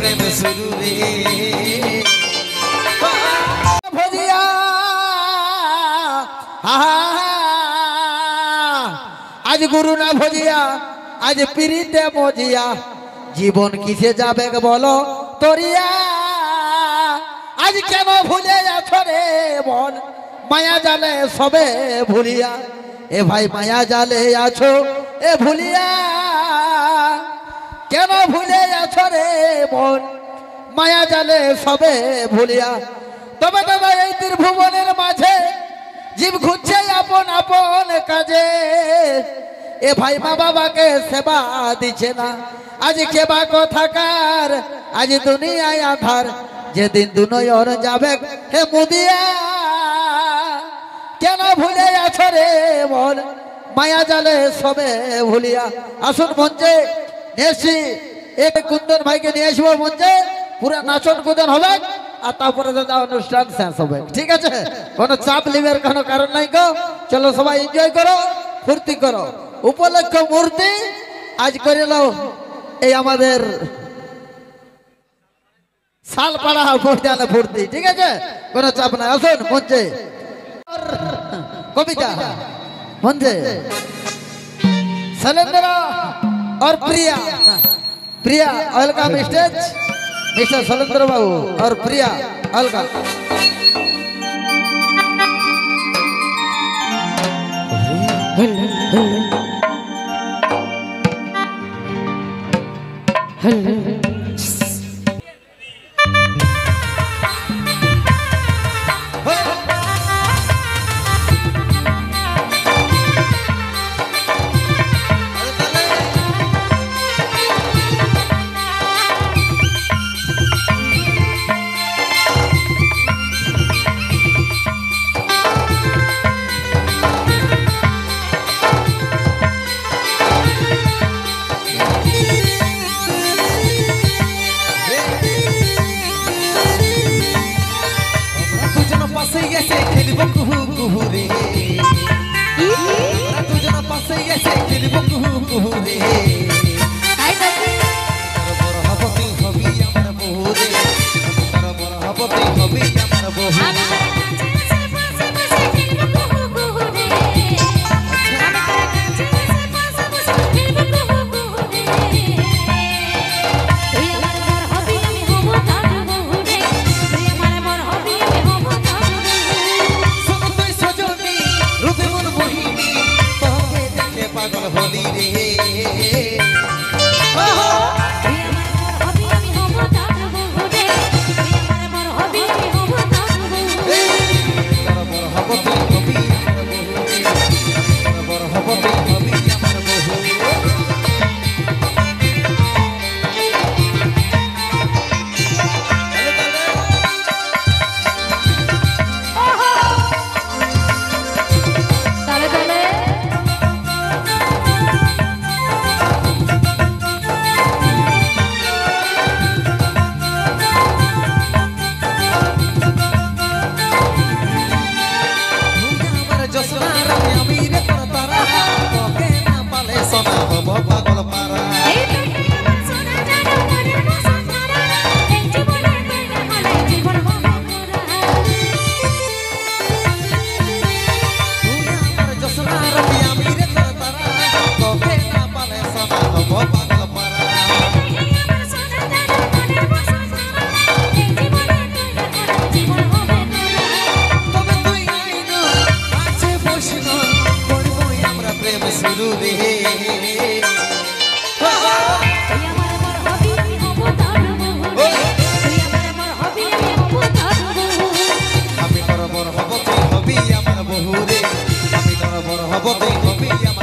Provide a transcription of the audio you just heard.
প্রেম শুরু রে ভজিয়া আজ গুরু না ভজিয়া আজ পিরিতে মজিয়া জীবন কিসে যাবে বলো তরিয়া আজ কেন ভুলে যাচ্ছ রে মন মায়া জালে সবে ভুলিয়া এ ভাই মায়া জালে আছো এ ভুলিয়া কেন ভুলে যাচ্ছ রে মন মায়া জালে সবে ভুলিয়া তবে দাদা এই ত্রিভুবনের মাঝে জীব ঘুরছে আপন আপন কাজে এ ভাই মা বাবাকে সেবা দিচ্ছে না আজ কেবা কথাকার আজ দুনিয়ায় আধার যেদিন দুনয়ন যাবে হে মুদিয়া কেন ভুলে আছো রে মন মায়া জালে সবে ভুলিয়া আসুন মঞ্চে নিয়েছি এক কুন্দন ভাইকে নিয়ে আসবো মঞ্চে পুরা নাচন কুদন হবে আর তারপরে দাদা অনুষ্ঠান শেষ হবে ঠিক আছে কোনো চাপ লিবের কোনো কারণ নাই গো চলো সবাই এনজয় করো ফুর্তি করো উপলক্ষ মূর্তি আজ করে নাও এই আমাদের শালপাড়া ভোটালে ফুর্তি ঠিক আছে কোনো চাপ নাই আসুন মঞ্চে কবিতা মঞ্চে शैलेंद्र और प्रिया प्रिया वेलकम स्टेज मिस्टर शैलेंद्र बाबू और प्रिया वेलकम হব তুই হবি আমার